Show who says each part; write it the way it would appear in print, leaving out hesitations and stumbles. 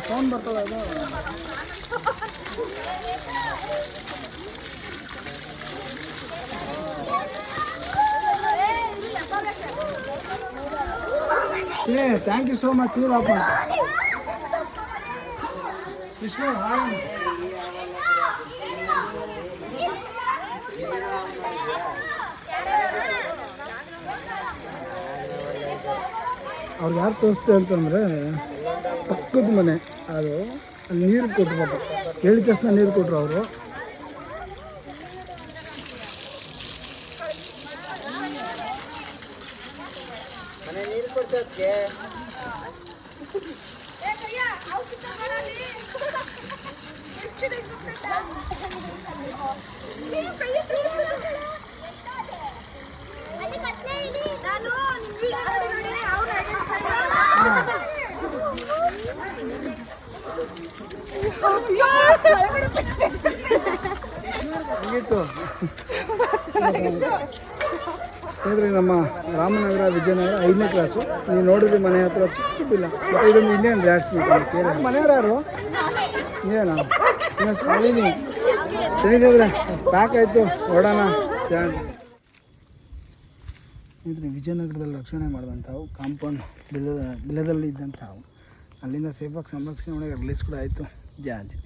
Speaker 1: Sound ಬರ್ತದೆ ಅದು. Thank you so much. Vishwa ಅವ್ರಿಗೆ ಯಾರು ತೋರಿಸ್ತೆ ಅಂತಂದರೆ ಪಕ್ಕದ ಮನೆ ಅದು, ಅಲ್ಲಿ ನೀರು ಕೊಟ್ಟರು ಪಾಪ, ಹೇಳಿದ ತಕ್ಷಣ ನೀರು ಕೊಟ್ಟರು ಅವರು. ಸ್ನೇಹಿತರೆ, ನಮ್ಮ ರಾಮನಗರ ವಿಜಯನಗರ 5ನೇ ಕ್ಲಾಸು. ನೀವು ನೋಡಿದ್ರಿ ಮನೆ ಹತ್ರ ಚಿಕ್ಕದಿಲ್ಲ. ಮತ್ತು ಇದೊಂದು ಇಂಡಿಯನ್ ರ್ಯಾಟ್ಸ್ ಮನೆಯವ್ರು ಯಾರು ನೀವೇನಾ? ಸ್ಮಳಿನಿ ಸ್ನೇಹಿತರೆ, ಪ್ಯಾಕ್ ಆಯಿತು, ಹೊರಡೋಣ. ಸ್ನೇಹಿತರೆ, ವಿಜಯನಗರದಲ್ಲಿ ರಕ್ಷಣೆ ಮಾಡಿದಂಥವು ಕಾಂಪೌಂಡ್ ಬಿಲದಲ್ಲಿ ಇದ್ದಂಥವು ಅಲ್ಲಿಂದ ಸೇಫಾಗಿ ಸಂರಕ್ಷಣೆ ಮಾಡಿ ರಿಲೀಸ್ ಕೂಡ ಆಯಿತು. ಜಾಜಿ